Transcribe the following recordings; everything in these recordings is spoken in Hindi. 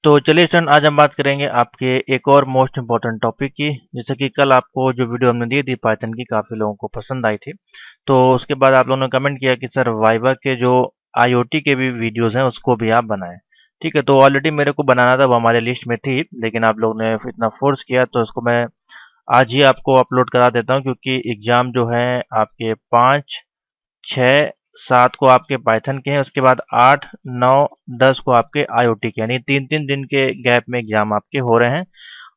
तो चलिए स्टूडेंट, आज हम बात करेंगे आपके एक और मोस्ट इम्पॉर्टेंट टॉपिक की। जैसे कि कल आपको जो वीडियो हमने दी थी पाइथन की, काफ़ी लोगों को पसंद आई थी। तो उसके बाद आप लोगों ने कमेंट किया कि सर वाइवा के जो आईओटी के भी वीडियोस हैं उसको भी आप बनाएं। ठीक है, तो ऑलरेडी मेरे को बनाना था, वो हमारे लिस्ट में थी, लेकिन आप लोग ने इतना फोर्स किया तो उसको मैं आज ही आपको अपलोड करा देता हूँ, क्योंकि एग्ज़ाम जो है आपके 5, 6, 7 को आपके पाइथन के हैं। उसके बाद 8, 9, 10 को आपके आईओटी के, यानी 3-3 दिन के गैप में एग्जाम आपके हो रहे हैं।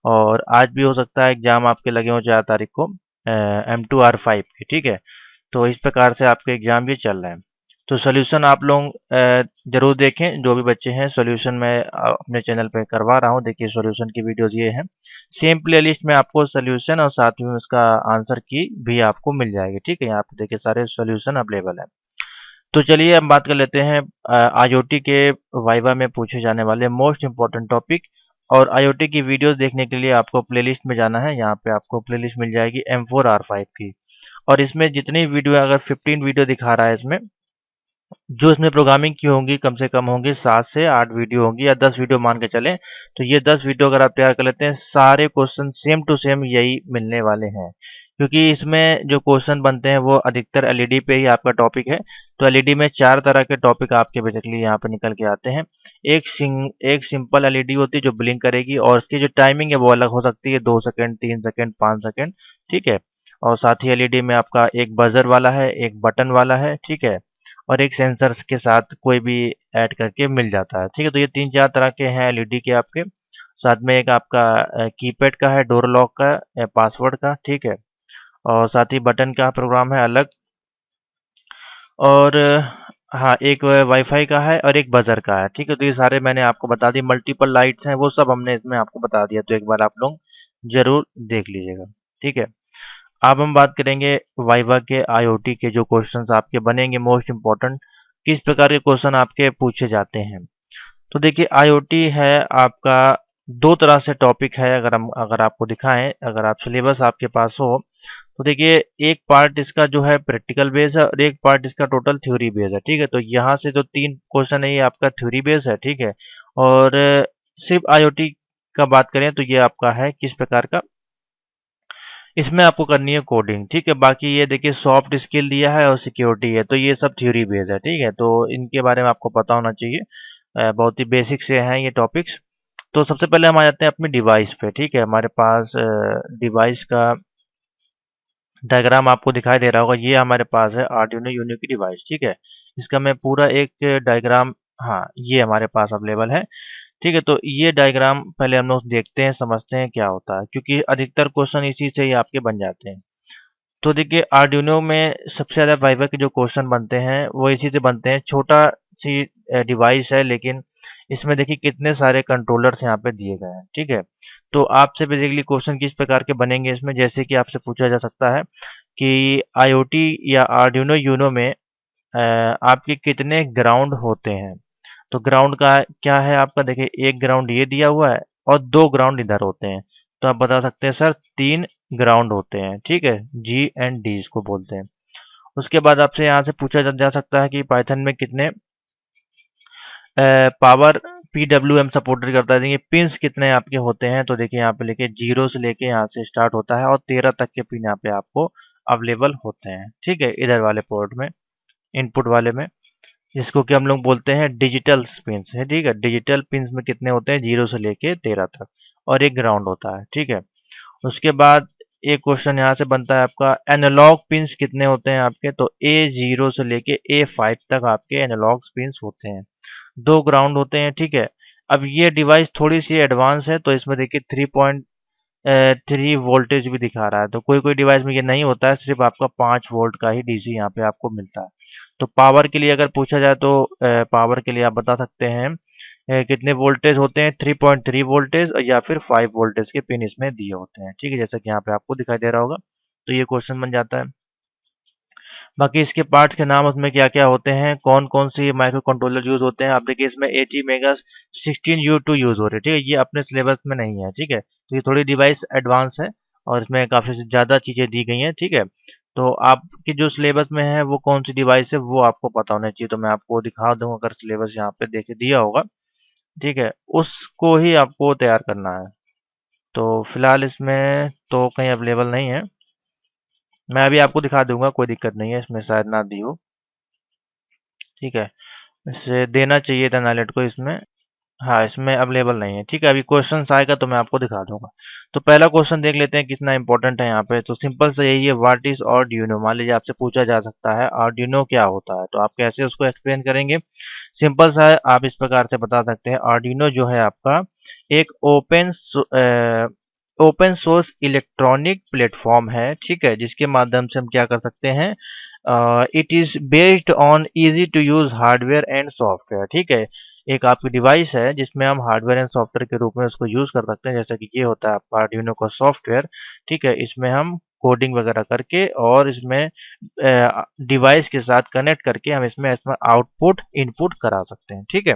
और आज भी हो सकता है एग्जाम आपके लगे हों 4 तारीख को M2R5 के। ठीक है, तो इस प्रकार से आपके एग्जाम ये चल रहे हैं। तो सोल्यूशन आप लोग जरूर देखें, जो भी बच्चे हैं। सोल्यूशन मैं अपने चैनल पे करवा रहा हूँ। देखिए सोल्यूशन की वीडियोस ये हैं। सेम प्लेलिस्ट में आपको सोल्यूशन और साथ में उसका आंसर की भी आपको मिल जाएगी। ठीक है, यहाँ पे देखिए सारे सोल्यूशन अवेलेबल है। तो चलिए हम बात कर लेते हैं आईओटी के वाइवा में पूछे जाने वाले मोस्ट इम्पॉर्टेंट टॉपिक। और आईओटी की वीडियोस देखने के लिए आपको प्लेलिस्ट में जाना है। यहाँ पे आपको प्लेलिस्ट मिल जाएगी M4R5 की। और इसमें जितनी वीडियो, अगर 15 वीडियो दिखा रहा है इसमें, जो इसमें प्रोग्रामिंग की होंगी कम से कम होंगी 7 से 8 वीडियो होंगी, या 10 वीडियो मान के चलें। तो ये 10 वीडियो अगर आप तैयार कर लेते हैं, सारे क्वेश्चन सेम टू सेम यही मिलने वाले हैं। क्योंकि इसमें जो क्वेश्चन बनते हैं वो अधिकतर एलईडी पे ही आपका टॉपिक है। तो एलईडी में 4 तरह के टॉपिक आपके बेसिकली यहाँ पे निकल के आते हैं। एक सिंपल एलईडी होती है जो ब्लिंक करेगी, और उसकी जो टाइमिंग है वो अलग हो सकती है, 2 सेकंड, 3 सेकंड, 5 सेकंड। ठीक है, और साथ ही एलईडी में आपका एक बजर वाला है, एक बटन वाला है। ठीक है, और एक सेंसर के साथ कोई भी ऐड करके मिल जाता है। ठीक है, तो ये 3-4 तरह के हैं एलईडी के आपके। साथ में एक आपका कीपैड का है, डोर लॉक का, पासवर्ड का। ठीक है, और साथ ही बटन का प्रोग्राम है अलग। और हाँ, एक वाईफाई का है और एक बजर का है। ठीक है, तो ये सारे मैंने आपको बता दी। मल्टीपल लाइट्स हैं, वो सब हमने इसमें आपको बता दिया, तो एक बार आप लोग जरूर देख लीजिएगा। ठीक है, अब हम बात करेंगे वाइवा के आईओटी के जो क्वेश्चंस आपके बनेंगे मोस्ट इम्पोर्टेंट, किस प्रकार के क्वेश्चन आपके पूछे जाते हैं। तो देखिए आईओटी है आपका, दो तरह से टॉपिक है। अगर आपको दिखाएं, अगर आप सिलेबस आपके पास हो, तो देखिए एक पार्ट इसका जो है प्रैक्टिकल बेस है और एक पार्ट इसका टोटल थ्योरी बेस है। ठीक है, तो यहाँ से जो 3 क्वेश्चन है ये आपका थ्योरी बेस है। ठीक है, और सिर्फ आईओटी का बात करें तो ये आपका है किस प्रकार का, इसमें आपको करनी है कोडिंग। ठीक है, बाकी ये देखिए सॉफ्ट स्किल दिया है और सिक्योरिटी है, तो ये सब थ्योरी बेस्ड है। ठीक है, तो इनके बारे में आपको पता होना चाहिए। बहुत ही बेसिक से हैं ये टॉपिक्स। तो सबसे पहले हम आ जाते हैं अपनी डिवाइस पे। ठीक है, हमारे पास डिवाइस का डायग्राम आपको दिखाई दे रहा होगा। ये हमारे पास है आर्डिनो यूनो की डिवाइस। ठीक है, इसका मैं पूरा एक डायग्राम, हाँ ये हमारे पास अवेलेबल है। ठीक है, तो ये डायग्राम पहले हम लोग देखते हैं, समझते हैं क्या होता है, क्योंकि अधिकतर क्वेश्चन इसी से ही आपके बन जाते हैं। तो देखिए आर्डिनो में सबसे ज़्यादा वाइवा के जो क्वेश्चन बनते हैं वो इसी से बनते हैं। छोटा सी डिवाइस है, लेकिन इसमें देखिए कितने सारे कंट्रोलर्स यहाँ पे दिए गए हैं। ठीक है, तो आपसे बेसिकली क्वेश्चन किस प्रकार के बनेंगे इसमें, जैसे कि आपसे पूछा जा सकता है कि आईओटी या आर्डिनो यूनो में आपके कितने ग्राउंड होते हैं। तो ग्राउंड का क्या है आपका, देखिए एक ग्राउंड ये दिया हुआ है और 2 ग्राउंड इधर होते हैं। तो आप बता सकते हैं सर 3 ग्राउंड होते हैं। ठीक है, जी एंड डी इसको बोलते हैं। उसके बाद आपसे यहाँ से पूछा जा सकता है कि पाइथन में कितने पावर पीडब्ल्यूएम सपोर्टेड करता है। देखिए पिंस कितने आपके होते हैं, तो देखिए यहाँ पे लेके 0 से लेके यहाँ से स्टार्ट होता है और 13 तक के पिन यहाँ पे आपको अवेलेबल होते हैं। ठीक है, इधर वाले पोर्ट में, इनपुट वाले में, जिसको कि हम लोग बोलते हैं डिजिटल पिंस है। ठीक है, डिजिटल पिंस में कितने होते हैं, 0 से लेके 13 तक, और एक ग्राउंड होता है। ठीक है, उसके बाद एक क्वेश्चन यहाँ से बनता है आपका, एनालॉग पिंस कितने होते हैं आपके, तो A0 से लेके A5 तक आपके एनालॉग पिंस होते हैं, 2 ग्राउंड होते हैं। ठीक है, अब ये डिवाइस थोड़ी सी एडवांस है, तो इसमें देखिए 3 वोल्टेज भी दिखा रहा है। तो कोई कोई डिवाइस में ये नहीं होता है, सिर्फ आपका 5 वोल्ट का ही डीसी यहाँ पे आपको मिलता है। तो पावर के लिए अगर पूछा जाए तो पावर के लिए आप बता सकते हैं कितने वोल्टेज होते हैं, 3.3 वोल्टेज या फिर 5 वोल्टेज के पिन इसमें दिए होते हैं। ठीक है, जैसा कि यहाँ पे आपको दिखाई दे रहा होगा, तो ये क्वेश्चन बन जाता है। बाकी इसके पार्ट्स के नाम, उसमें क्या क्या होते हैं, कौन कौन से माइक्रो कंट्रोलर यूज होते हैं। आप देखिए इसमें 80 मेगा 16U2 यूज हो रहे हैं। ठीक है, ये अपने सिलेबस में नहीं है। ठीक है, तो ये थोड़ी डिवाइस एडवांस है और इसमें काफ़ी ज़्यादा चीज़ें दी गई हैं। ठीक है, तो आपकी जो सिलेबस में है वो कौन सी डिवाइस है वो आपको पता होना चाहिए। तो मैं आपको दिखा दूँ, अगर सिलेबस यहाँ पे देखे दिया होगा ठीक है, उसको ही आपको तैयार करना है। तो फिलहाल इसमें तो कहीं अवेलेबल नहीं है, मैं अभी आपको दिखा दूंगा, कोई दिक्कत नहीं है, इसमें शायद ना दी हो। ठीक है, इसे देना चाहिए था नाइलेट को इसमें। हाँ, इसमें अवेलेबल नहीं है। ठीक है, अभी क्वेश्चन आएगा तो मैं आपको दिखा दूंगा। तो पहला क्वेश्चन देख लेते हैं कितना इंपॉर्टेंट है यहाँ पे। तो सिंपल से यही है, व्हाट इज आर्डिनो। मान लीजिए आपसे पूछा जा सकता है आर्डिनो क्या होता है, तो आप कैसे उसको एक्सप्लेन करेंगे। सिंपल सा है, आप इस प्रकार से बता सकते हैं, आर्डिनो जो है आपका एक ओपन सोर्स इलेक्ट्रॉनिक प्लेटफॉर्म है। ठीक है, जिसके माध्यम से हम क्या कर सकते हैं, it is based on easy to use hardware and software. ठीक है, एक आपकी डिवाइस है जिसमें हम हार्डवेयर एंड सॉफ्टवेयर के रूप में उसको यूज कर सकते हैं। जैसे कि ये होता है आपका आर्डिनो का सॉफ्टवेयर। ठीक है, इसमें हम कोडिंग वगैरह करके और इसमें डिवाइस के साथ कनेक्ट करके हम इसमें आउटपुट इनपुट करा सकते हैं। ठीक है,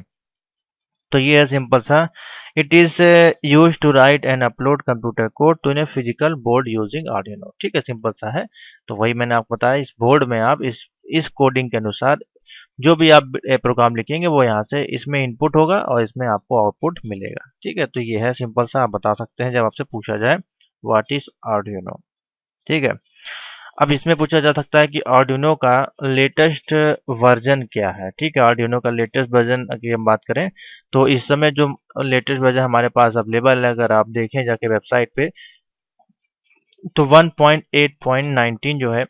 तो ये है सिंपल सा, it is use to write and upload computer code to in physical board using Arduino. ठीक है, सिंपल सा है। तो वही मैंने आपको बताया, इस बोर्ड में आप इस कोडिंग के अनुसार जो भी आप प्रोग्राम लिखेंगे वो यहाँ से इसमें इनपुट होगा और इसमें आपको आउटपुट मिलेगा। ठीक है, तो ये है सिंपल सा, आप बता सकते हैं जब आपसे पूछा जाए व्हाट इज आर्डिनो। ठीक है, अब इसमें पूछा जा सकता है कि आर्डिनो का लेटेस्ट वर्जन क्या है। ठीक है, आर्डिनो का लेटेस्ट वर्जन की हम बात करें तो इस समय जो लेटेस्ट वर्जन हमारे पास अवेलेबल है, अगर आप देखें जाके वेबसाइट पे, तो 1.8.19 जो है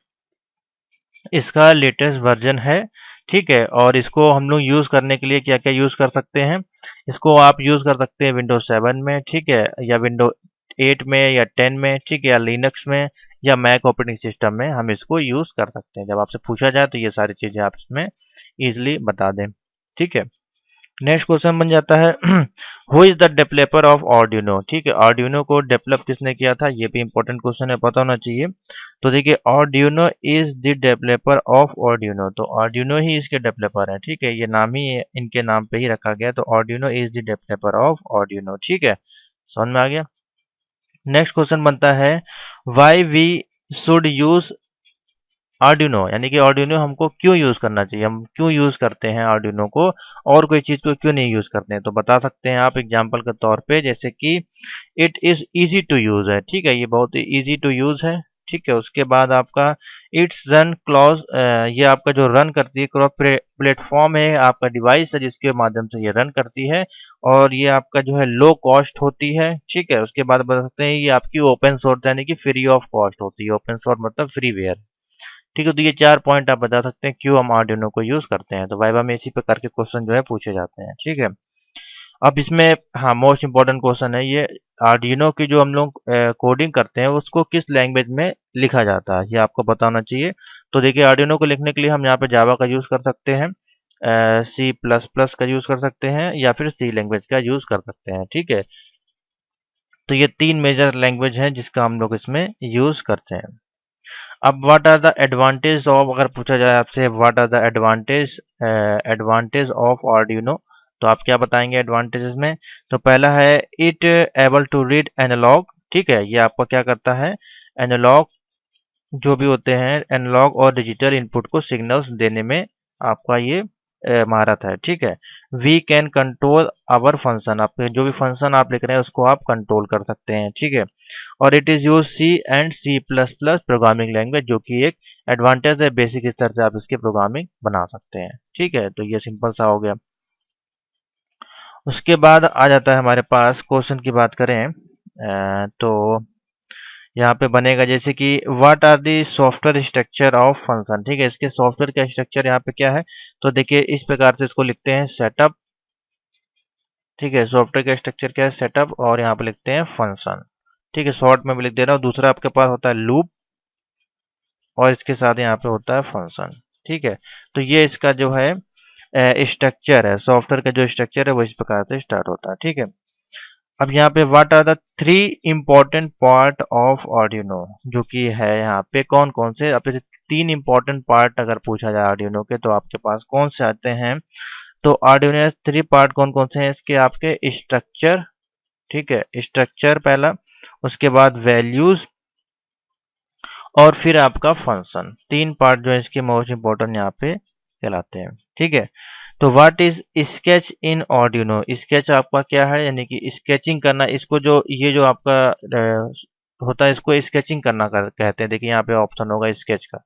इसका लेटेस्ट वर्जन है। ठीक है, और इसको हम लोग यूज़ करने के लिए क्या क्या यूज़ कर सकते हैं, इसको आप यूज़ कर सकते हैं विंडोज 7 में। ठीक है, या विंडो 8 में या 10 में। ठीक है, या लिनक्स में या मैक ऑपरेटिंग सिस्टम में हम इसको यूज़ कर सकते हैं। जब आपसे पूछा जाए तो ये सारी चीज़ें आप इसमें ईजिली बता दें। ठीक है, नेक्स्ट क्वेश्चन बन जाता है who is the developer of Arduino. ठीक है, आर्डिनो को डेवलप किसने किया था, ये भी इंपॉर्टेंट क्वेश्चन है, पता होना चाहिए। तो देखिए, Arduino is the developer of Arduino, तो आर्डिनो ही इसके डेवलपर है। ठीक है, ये नाम ही इनके नाम पे ही रखा गया, तो Arduino is the developer of Arduino. ठीक है, समझ में आ गया। नेक्स्ट क्वेश्चन बनता है, why we should use Arduino, यानी कि आर्डिनो हमको क्यों यूज करना चाहिए, हम क्यों यूज करते हैं आर्डिनो को, और कोई चीज को क्यों नहीं यूज करते हैं। तो बता सकते हैं आप एग्जांपल के तौर पे, जैसे कि it is easy to use है। ठीक है, ये बहुत इजी टू यूज है। ठीक है, उसके बाद आपका इट्स रन क्लॉज, ये आपका जो रन करती है, क्रॉस प्लेटफॉर्म है, आपका डिवाइस है जिसके माध्यम से ये रन करती है, और ये आपका जो है लो कॉस्ट होती है। ठीक है, उसके बाद बता सकते हैं ये आपकी ओपन सोर्स यानी कि फ्री ऑफ कॉस्ट होती है। ओपन सोर्स मतलब फ्रीवेयर। ठीक है, तो ये 4 पॉइंट आप बता सकते हैं क्यों हम आर्डिनो को यूज करते हैं। तो वाइवा में इसी प्रकार के क्वेश्चन जो है पूछे जाते हैं। ठीक है, अब इसमें हाँ मोस्ट इंपॉर्टेंट क्वेश्चन है ये, आर्डिनो की जो हम लोग कोडिंग करते हैं उसको किस लैंग्वेज में लिखा जाता है, ये आपको पता होना चाहिए। तो देखिए, आर्डिनो को लिखने के लिए हम यहाँ पे जावा का यूज कर सकते हैं, सी प्लस प्लस का यूज कर सकते हैं, या फिर सी लैंग्वेज का यूज कर सकते हैं। ठीक है, तो ये 3 मेजर लैंग्वेज हैं जिसका हम लोग इसमें यूज करते हैं। अब what are the advantage of, अगर पूछा जाए आपसे what are the advantage of Arduino, तो आप क्या बताएंगे एडवांटेजेस में। तो पहला है it able to read analog. ठीक है, ये आपका क्या करता है, एनालॉग जो भी होते हैं एनालॉग और डिजिटल इनपुट को सिग्नल्स देने में आपका ये महारत है। ठीक है, we can control our function, आपके जो भी फंक्शन आप लिख रहे हैं उसको आप कंट्रोल कर सकते हैं। ठीक है, और it is use C and C plus plus programming language, जो कि एक एडवांटेज है, बेसिक स्तर से आप इसकी प्रोग्रामिंग बना सकते हैं। ठीक है, तो ये सिंपल सा हो गया। उसके बाद आ जाता है हमारे पास क्वेश्चन की बात करें, तो यहाँ पे बनेगा जैसे कि what are the software structure of function. ठीक है, इसके सॉफ्टवेयर का स्ट्रक्चर यहाँ पे क्या है, तो देखिए इस प्रकार से इसको लिखते हैं सेटअप। ठीक है, सॉफ्टवेयर का स्ट्रक्चर क्या है, सेटअप, और यहाँ पे लिखते हैं फंक्शन। ठीक है, शॉर्ट में भी लिख दे रहा हूँ। दूसरा आपके पास होता है लूप, और इसके साथ यहाँ पे होता है फंक्शन। ठीक है, तो ये इसका जो है स्ट्रक्चर है, सॉफ्टवेयर का जो स्ट्रक्चर है वो इस प्रकार से स्टार्ट होता है। ठीक है, अब यहाँ पे what are the 3 important part of Arduino, जो कि है यहाँ पे कौन कौन से, अब जैसे 3 इम्पोर्टेंट पार्ट अगर पूछा जाए आर्डिनो के तो आपके पास कौन से आते हैं। तो आर्डिनो 3 पार्ट कौन कौन से हैं इसके, आपके स्ट्रक्चर। ठीक है, स्ट्रक्चर पहला, उसके बाद वैल्यूज, और फिर आपका फंक्शन। 3 पार्ट जो है इसके मोस्ट इंपॉर्टेंट यहाँ पे कहलाते हैं। ठीक है, तो what is sketch in Arduino? Sketch आपका क्या है, यानी कि स्केचिंग करना। इसको जो ये जो आपका होता है, इसको स्केचिंग करना कहते हैं। देखिए यहाँ पे ऑप्शन होगा स्केच का,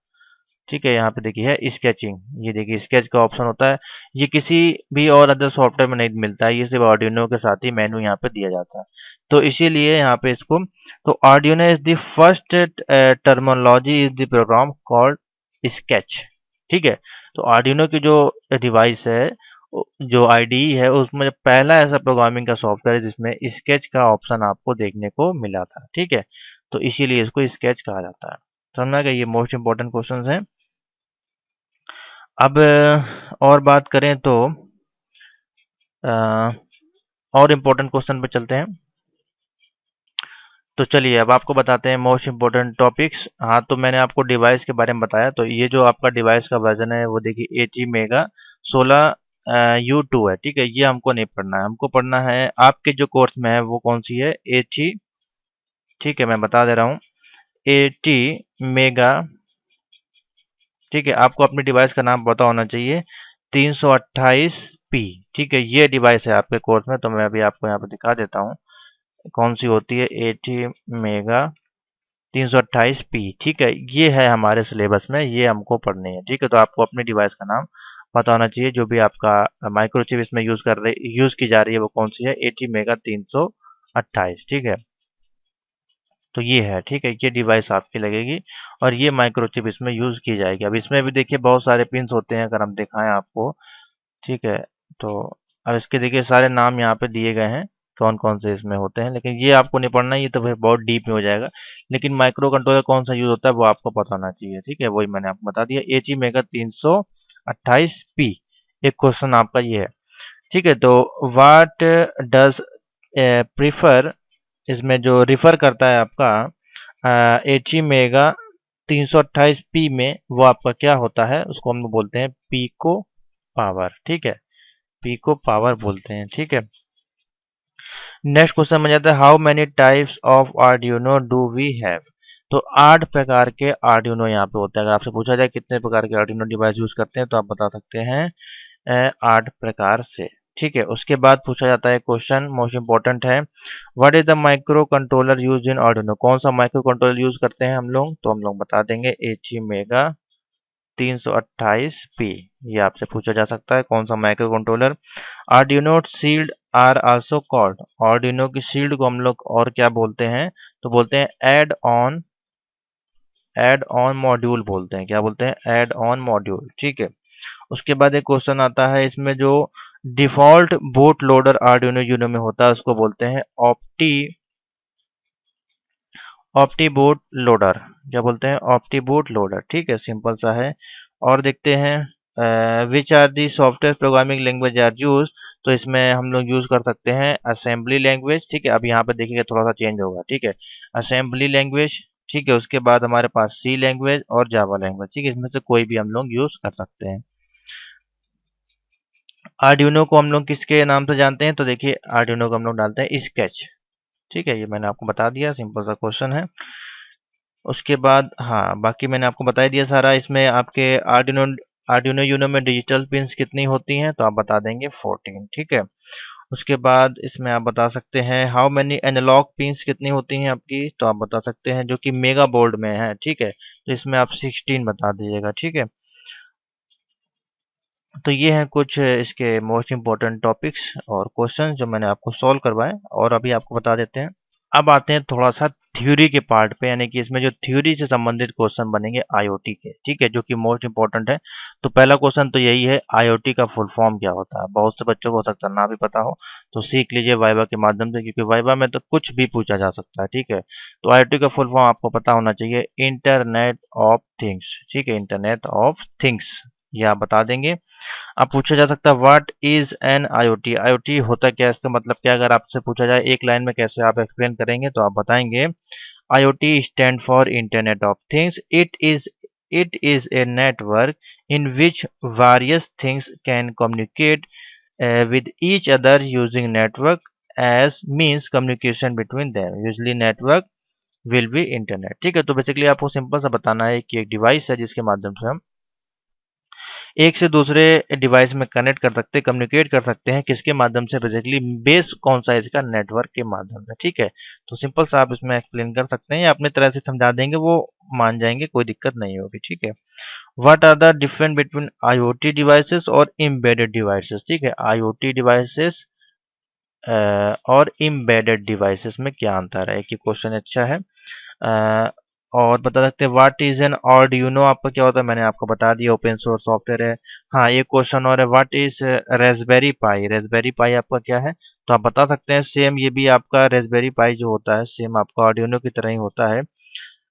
ठीक है। यहाँ पे देखिए है स्केचिंग, ये देखिए स्केच का ऑप्शन होता है। ये किसी भी और अदर सॉफ्टवेयर में नहीं मिलता है, ये सिर्फ आर्डिनो के साथ ही मेन्यू यहाँ पे दिया जाता है। तो इसीलिए यहाँ पे इसको, तो Arduino is the first terminology is the program called sketch, ठीक है। तो आर्डिनो की जो डिवाइस है, जो आईडीई है, उसमें पहला ऐसा प्रोग्रामिंग का सॉफ्टवेयर है जिसमें स्केच का ऑप्शन आपको देखने को मिला था, ठीक है। तो इसीलिए इसको स्केच कहा जाता है। समझना कि ये मोस्ट इंपॉर्टेंट क्वेश्चंस हैं। अब और बात करें तो अ, और इम्पोर्टेंट क्वेश्चन पे चलते हैं। तो चलिए अब आपको बताते हैं मोस्ट इम्पोर्टेंट टॉपिक्स। हाँ, तो मैंने आपको डिवाइस के बारे में बताया। तो ये जो आपका डिवाइस का वर्जन है वो देखिए AT मेगा 16U2 है, ठीक है। ये हमको नहीं पढ़ना है, हमको पढ़ना है आपके जो कोर्स में है वो कौन सी है, AT, ठीक है। मैं बता दे रहा हूँ, AT मेगा, ठीक है। आपको अपनी डिवाइस का नाम पता होना चाहिए, 328P, ठीक है। ये डिवाइस है आपके कोर्स में, तो मैं अभी आपको यहाँ पे दिखा देता हूँ कौन सी होती है, AT मेगा 328P, ठीक है। ये है हमारे सिलेबस में, ये हमको पढ़नी है, ठीक है। तो आपको अपनी डिवाइस का नाम पता होना चाहिए, जो भी आपका माइक्रोचिप इसमें यूज की जा रही है वो कौन सी है, AT मेगा 328, ठीक है। तो ये है, ठीक है। ये डिवाइस आपकी लगेगी और ये माइक्रोचिप इसमें यूज की जाएगी। अब इसमें भी देखिए बहुत सारे पिंस होते हैं, अगर हम दिखाएं आपको, ठीक है। तो अब इसके देखिए सारे नाम यहाँ पे दिए गए हैं, कौन कौन से इसमें होते हैं, लेकिन ये आपको नहीं पढ़ना, ये तो फिर बहुत डीप में हो जाएगा। लेकिन माइक्रो कंट्रोलर कौन सा यूज होता है वो आपको पता होना चाहिए, ठीक है। वही मैंने आपको बता दिया, AT मेगा 328P। एक क्वेश्चन आपका ये है, ठीक है। तो वाट डज प्रीफर, इसमें जो रिफर करता है आपका AT मेगा 328P में, वो आपका क्या होता है, उसको हम लोग बोलते हैं पीको पावर, ठीक है। पीको पावर बोलते हैं, ठीक है। नेक्स्ट क्वेश्चन बन जाता है, how many types of Arduino do we have? तो 8 प्रकार के आर्डिनो यहाँ पे होते हैं। अगर आपसे पूछा जाए कितने प्रकार के आर्डिनो डिवाइस यूज करते हैं, तो आप बता सकते हैं 8 प्रकार से, ठीक है। उसके बाद पूछा जाता है क्वेश्चन मोस्ट इंपॉर्टेंट है, what is the micro controller use in Arduino? कौन सा माइक्रो कंट्रोलर यूज करते हैं हम लोग? तो हम लोग बता देंगे AT मेगा 328P। ये आपसे पूछा जा सकता है कौन सा microcontroller. Arduino shield are also called, Arduino की शील्ड को हम लोग और क्या बोलते हैं, तो बोलते हैं एड ऑन मॉड्यूल बोलते हैं। क्या बोलते हैं? एड ऑन मॉड्यूल, ठीक है। उसके बाद एक क्वेश्चन आता है, इसमें जो default bootloader Arduino Uno में होता है उसको बोलते हैं ऑप्टी बूट लोडर। क्या बोलते हैं? ऑप्टी बूट लोडर, ठीक है। सिंपल सा है। और देखते हैं which are the software programming language are use. तो इसमें हम लोग यूज कर सकते हैं असेंबली लैंग्वेज, ठीक है। अब यहाँ पे देखिएगा थोड़ा सा चेंज होगा, ठीक है। असेंबली लैंग्वेज, ठीक है। उसके बाद हमारे पास सी लैंग्वेज और जावा लैंग्वेज, ठीक है। इसमें से कोई भी हम लोग यूज कर सकते हैं। आर्डिनो को हम लोग किसके नाम से जानते हैं? तो देखिए आर्डिनो को हम लोग डालते हैं स्केच, ठीक है। ये मैंने आपको बता दिया, सिंपल सा क्वेश्चन है। उसके बाद हाँ, बाकी मैंने आपको बता ही दिया सारा। इसमें आपके आर्डिनो आर्डिनो यूनो में डिजिटल पिंस कितनी होती हैं? तो आप बता देंगे 14, ठीक है। उसके बाद इसमें आप बता सकते हैं हाउ मेनी एनालॉग पिंस कितनी होती हैं आपकी? तो आप बता सकते हैं, जो कि मेगा बोर्ड में है, ठीक है। तो इसमें आप 16 बता दीजिएगा, ठीक है। तो ये हैं कुछ इसके मोस्ट इम्पोर्टेंट टॉपिक्स और क्वेश्चंस जो मैंने आपको सॉल्व करवाए, और अभी आपको बता देते हैं। अब आते हैं थोड़ा सा थ्योरी के पार्ट पे, यानी कि इसमें जो थ्योरी से संबंधित क्वेश्चन बनेंगे आईओटी के, ठीक है, जो कि मोस्ट इंपॉर्टेंट है। तो पहला क्वेश्चन तो यही है, आईओटी का फुल फॉर्म क्या होता है? बहुत से बच्चों को हो सकता है ना भी पता हो, तो सीख लीजिए वाइवा के माध्यम से, क्योंकि वाइवा में तो कुछ भी पूछा जा सकता है, ठीक है। तो आईओटी का फुल फॉर्म आपको पता होना चाहिए, इंटरनेट ऑफ थिंग्स, ठीक है। इंटरनेट ऑफ थिंग्स, ये आप बता देंगे। अब पूछा जा सकता है what is an IoT? IoT होता क्या है, इसका मतलब क्या? अगर आपसे पूछा जाए एक लाइन में कैसे आप एक्सप्लेन करेंगे, तो आप बताएंगे IoT stand for internet of things. It is a network in which various things can communicate with each other using network as means communication between them. Usually network will be internet, ठीक है। तो बेसिकली आपको सिंपल सा बताना है कि एक डिवाइस है जिसके माध्यम से हम एक से दूसरे डिवाइस में कनेक्ट कर सकते हैं, कम्युनिकेट कर सकते हैं, किसके माध्यम से, बेसिकली बेस कौन सा है इसका, नेटवर्क के माध्यम से। ठीक है, तो सिंपल सा आप इसमें एक्सप्लेन कर सकते हैं या अपनी तरह से समझा देंगे, वो मान जाएंगे, कोई दिक्कत नहीं होगी। ठीक है, what are the difference between IoT devices और एम्बेडेड डिवाइसेस। ठीक है, आईओटी डिवाइसेस और एम्बेडेड डिवाइसेस में क्या अंतर है, एक ही क्वेश्चन अच्छा है। अ, और बता सकते हैं व्हाट इज एन आर्डिनो, आपका क्या होता है, मैंने आपको बता दिया, ओपन सोर्स सॉफ्टवेयर है। हाँ, एक क्वेश्चन और है, what is raspberry pi, raspberry pi आपका क्या है, तो आप बता सकते हैं सेम, ये भी आपका रेस्पबेरी पाई जो होता है सेम आपका आर्डिनो की तरह ही होता है।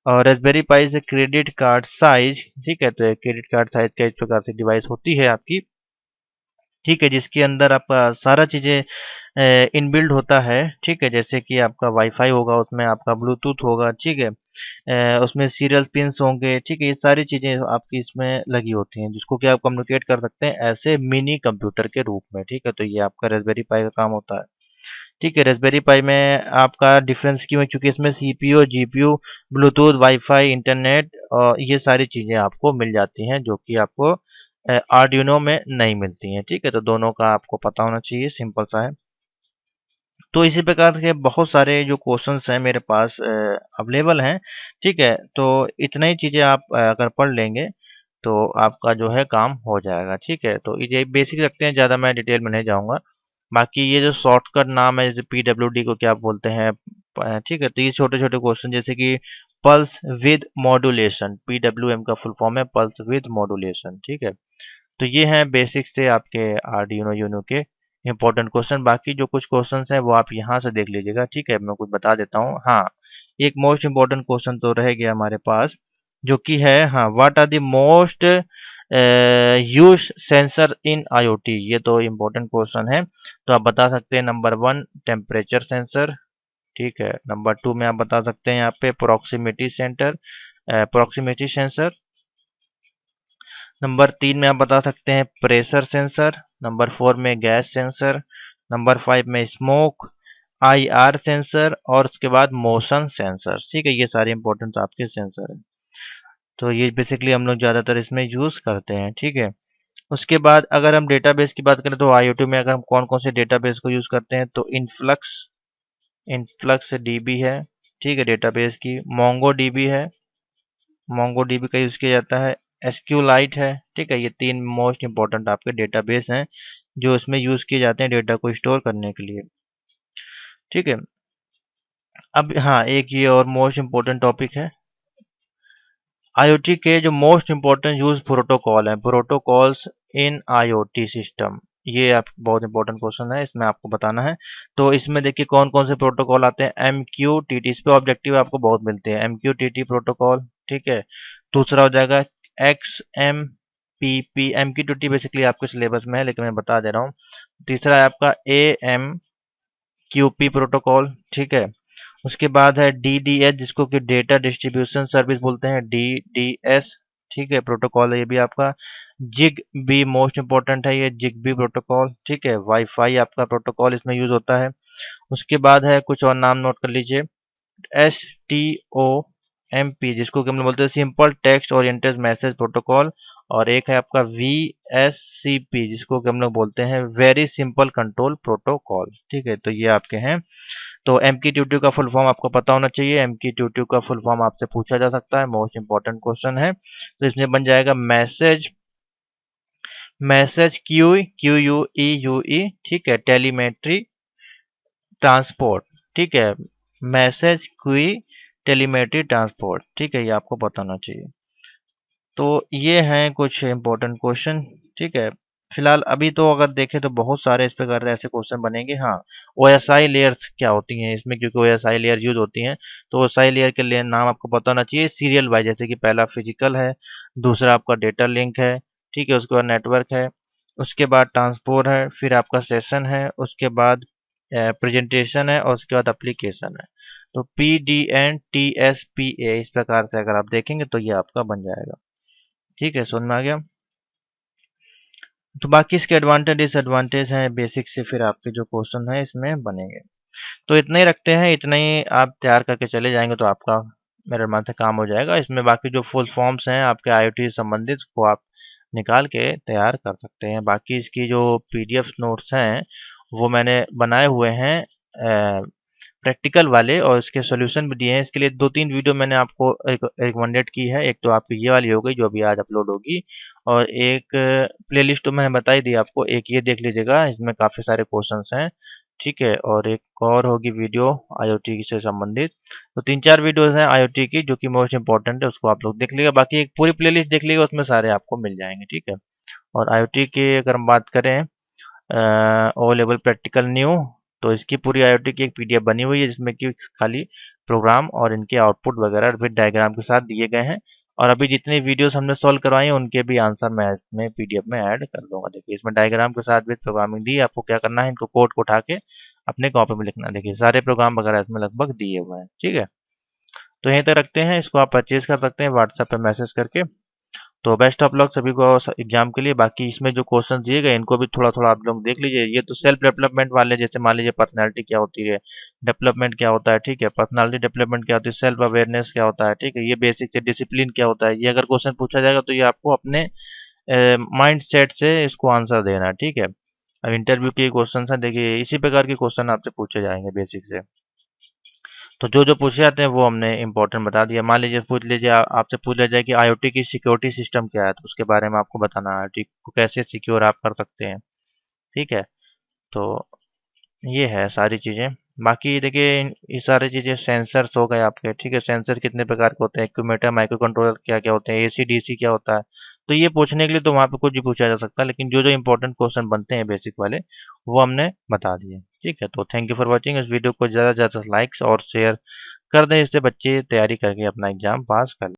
और रेस्पबेरी पाई से क्रेडिट कार्ड साइज, ठीक है, तो क्रेडिट कार्ड साइज का इस प्रकार से डिवाइस होती है आपकी। ठीक है, जिसके अंदर आपका सारा चीज़ें इनबिल्ड होता है। ठीक है, जैसे कि आपका वाईफाई होगा, उसमें आपका ब्लूटूथ होगा। ठीक है, उसमें सीरियल पिन्स होंगे। ठीक है, ये सारी चीज़ें आपकी इसमें लगी होती हैं, जिसको कि आप कम्युनिकेट कर सकते हैं ऐसे मिनी कंप्यूटर के रूप में। ठीक है, तो ये आपका रेस्पबेरी पाई का काम होता है। ठीक है, रेस्पबेरी पाई में आपका डिफरेंस क्यों है, क्योंकि इसमें CPU, GPU, Bluetooth, wifi, internet और ये सारी चीज़ें आपको मिल जाती हैं, जो कि आपको आर्डिनो में नहीं मिलती हैं। ठीक है, तो दोनों का आपको पता होना चाहिए, सिंपल सा है। तो इसी प्रकार के बहुत सारे जो क्वेश्चंस हैं मेरे पास अवेलेबल हैं। ठीक है, तो इतना ही चीज़ें आप अगर पढ़ लेंगे तो आपका जो है काम हो जाएगा। ठीक है, तो ये बेसिक रखते हैं, ज़्यादा मैं डिटेल में नहीं जाऊँगा। बाकी ये जो शॉर्टकट नाम है, जैसे पीडब्ल्यूडी को क्या बोलते हैं, ठीक है, तो ये छोटे-छोटे क्वेश्चन, जैसे कि पल्स विद मॉड्यूलेशन, पीडब्ल्यूएम का फुल फॉर्म है पल्स विद मॉड्यूलेशन। ठीक है, तो ये हैं बेसिक से आपके आर्डिनो यूनो के इम्पोर्टेंट क्वेश्चन। बाकी जो कुछ क्वेश्चंस हैं वो आप यहाँ से देख लीजिएगा। ठीक है, मैं कुछ बता देता हूँ। हाँ, एक मोस्ट इम्पोर्टेंट क्वेश्चन तो रह गया हमारे पास, जो कि है, हाँ, what are the most use sensor in IoT. ये तो इम्पोर्टेंट क्वेश्चन है, तो आप बता सकते हैं नंबर 1 टेम्परेचर सेंसर। ठीक है, नंबर 2 में आप बता सकते हैं यहाँ पे प्रॉक्सिमिटी सेंसर। नंबर 3 में आप बता सकते हैं प्रेशर सेंसर। नंबर 4 में गैस सेंसर। नंबर 5 में स्मोक आईआर सेंसर, और उसके बाद मोशन सेंसर। ठीक है, ये सारे इंपॉर्टेंट आपके सेंसर हैं, तो ये बेसिकली हम लोग ज़्यादातर इसमें यूज़ करते हैं। ठीक है, उसके बाद अगर हम डेटाबेस की बात करें तो आईओटी में अगर हम कौन कौन से डेटाबेस को यूज़ करते हैं, तो इनफ्लक्स इनफ्लक्स डीबी है। ठीक है, डेटाबेस की मोंगो डीबी है, मोंगो डीबी का यूज़ किया जाता है। एसक्यूलाइट है। ठीक है, ये 3 मोस्ट इंपॉर्टेंट आपके डेटाबेस हैं, जो इसमें यूज़ किए जाते हैं डेटा को स्टोर करने के लिए। ठीक है, अब हाँ, एक ये और मोस्ट इम्पोर्टेंट टॉपिक है, आईओटी के जो मोस्ट इम्पोर्टेंट यूज प्रोटोकॉल हैं, प्रोटोकॉल्स इन आईओटी सिस्टम। ये आप बहुत इंपॉर्टेंट क्वेश्चन है, इसमें आपको बताना है। तो इसमें देखिए कौन कौन से प्रोटोकॉल आते हैं, एम क्यू टी टी, इस पे ऑब्जेक्टिव आपको बहुत मिलते हैं, M Q T T protocol. ठीक है, दूसरा हो जाएगा X M P P, M Q T T basically आपके सिलेबस में है, लेकिन मैं बता दे रहा हूँ। तीसरा है आपका A M Q P protocol. ठीक है, उसके बाद है डीडीएस, जिसको कि डेटा डिस्ट्रीब्यूशन सर्विस बोलते हैं, डीडीएस। ठीक है, प्रोटोकॉल है ये भी आपका। जिग बी मोस्ट इंपॉर्टेंट है, ये जिग बी प्रोटोकॉल। ठीक है, वाईफाई आपका प्रोटोकॉल इसमें यूज होता है। उसके बाद है कुछ और नाम नोट कर लीजिए, S T O M P, जिसको कि हम लोग बोलते हैं simple text oriented message protocol. और एक है आपका वी एस सी पी, जिसको कि हम लोग बोलते हैं वेरी सिंपल कंट्रोल प्रोटोकॉल। ठीक है, तो ये आपके हैं। तो एमक्यूटीटी का फुल फॉर्म आपको पता होना चाहिए, एमक्यूटीटी का फुल फॉर्म आपसे पूछा जा सकता है, मोस्ट इंपॉर्टेंट क्वेश्चन है। तो इसमें बन जाएगा message message queue Q U you ई। ठीक है, टेलीमेट्री ट्रांसपोर्ट। ठीक है, मैसेज क्यू टेलीमेट्री ट्रांसपोर्ट। ठीक है, ये आपको पता होना चाहिए। तो ये हैं कुछ इंपॉर्टेंट क्वेश्चन। ठीक है, फिलहाल अभी तो अगर देखें तो बहुत सारे इस प्रकार ऐसे क्वेश्चन बनेंगे। हाँ, ओएसआई लेयर्स क्या होती हैं इसमें, क्योंकि ओएसआई लेयर यूज होती हैं, तो ओएसआई लेयर के लेयर नाम आपको पता होना चाहिए सीरियल वाइज, जैसे कि पहला फिजिकल है, दूसरा आपका डेटा लिंक है। ठीक है, उसके बाद नेटवर्क है, उसके बाद ट्रांसपोर्ट है, फिर आपका सेशन है, उसके बाद प्रेजेंटेशन है, और उसके बाद एप्लीकेशन है। तो P D N T S P A, इस प्रकार से अगर आप देखेंगे तो ये आपका बन जाएगा। ठीक है, समझ में आ गया। तो बाकी इसके एडवांटेज डिसएडवांटेज हैं बेसिक से, फिर आपके जो क्वेश्चन है इसमें बनेंगे। तो इतना ही रखते हैं, इतना ही आप तैयार करके चले जाएंगे तो आपका मेरे मान से काम हो जाएगा। इसमें बाकी जो फुल फॉर्म्स हैं आपके आईओटी से संबंधित को आप निकाल के तैयार कर सकते हैं। बाकी इसकी जो पीडीएफ नोट्स हैं वो मैंने बनाए हुए हैं प्रैक्टिकल वाले, और इसके सॉल्यूशन भी दिए हैं। इसके लिए 2-3 वीडियो मैंने आपको रिकमेंडेड की है। एक तो आपकी ये वाली हो गई जो अभी आज अपलोड होगी, और एक प्लेलिस्ट तो मैंने बता ही दी आपको, एक ये देख लीजिएगा, इसमें काफ़ी सारे क्वेश्चंस हैं, ठीक है। और एक और होगी वीडियो आईओटी से संबंधित। तो 3-4 वीडियोस हैं आईओटी की जो कि मोस्ट इंपॉर्टेंट है, उसको आप लोग देख लीजिएगा। बाकी एक पूरी प्लेलिस्ट देख लीजिएगा, उसमें सारे आपको मिल जाएंगे, ठीक है। और आईओटी की अगर हम बात करें ओ लेवल प्रैक्टिकल न्यू, तो इसकी पूरी आईओटी की एक पीडीएफ बनी हुई है जिसमें कि खाली प्रोग्राम और इनके आउटपुट वगैरह विद डायग्राम के साथ दिए गए हैं। और अभी जितनी वीडियोस हमने सॉल्व करवाई हैं उनके भी आंसर मैं इसमें पीडीएफ में ऐड कर दूंगा। देखिए इसमें डायग्राम के साथ विद प्रोग्रामिंग दी है। आपको क्या करना है, इनको कोड को उठा के अपने कॉपी में लिखना है। देखिए सारे प्रोग्राम वगैरह इसमें लगभग दिए हुए हैं, ठीक है। तो यहीं तक रखते हैं, इसको आप परचेज कर सकते हैं व्हाट्सएप पे मैसेज करके। तो बेस्ट ऑफ लक सभी को एग्जाम के लिए। बाकी इसमें जो क्वेश्चन दिए गए इनको भी थोड़ा थोड़ा आप लोग देख लीजिए। ये तो सेल्फ डेवलपमेंट वाले, जैसे मान लीजिए पर्सनालिटी क्या होती है, डेवलपमेंट क्या होता है, ठीक है, पर्सनालिटी डेवलपमेंट क्या होती है, सेल्फ अवेयरनेस क्या होता है, ठीक है, ये बेसिक से डिसिप्लिन क्या होता है, ये अगर क्वेश्चन पूछा जाएगा तो ये आपको अपने माइंड सेट से इसको आंसर देना है, ठीक है। अब इंटरव्यू के क्वेश्चन है, देखिए इसी प्रकार के क्वेश्चन आपसे पूछे जाएंगे बेसिक से। तो जो जो पूछे जाते हैं वो हमने इंपॉर्टेंट बता दिया। मान लीजिए पूछ लीजिए, आपसे पूछ लिया जाए कि आईओटी की सिक्योरिटी सिस्टम क्या है, तो उसके बारे में आपको बताना है, आईओटी को कैसे सिक्योर आप कर सकते हैं, ठीक है। तो ये है सारी चीज़ें। बाकी देखिए ये सारी चीज़ें सेंसर्स हो गए आपके, ठीक है। सेंसर कितने प्रकार के होते हैं, एक्यूमेटर, माइक्रो कंट्रोलर क्या क्या होते हैं, एसी डीसी क्या होता है, तो ये पूछने के लिए तो वहाँ पे कुछ भी पूछा जा सकता है, लेकिन जो जो इंपॉर्टेंट क्वेश्चन बनते हैं बेसिक वाले वो हमने बता दिए, ठीक है। तो थैंक यू फॉर वॉचिंग। इस वीडियो को ज़्यादा से ज़्यादा लाइक्स और शेयर कर दें, इससे बच्चे तैयारी करके अपना एग्जाम पास कर लें।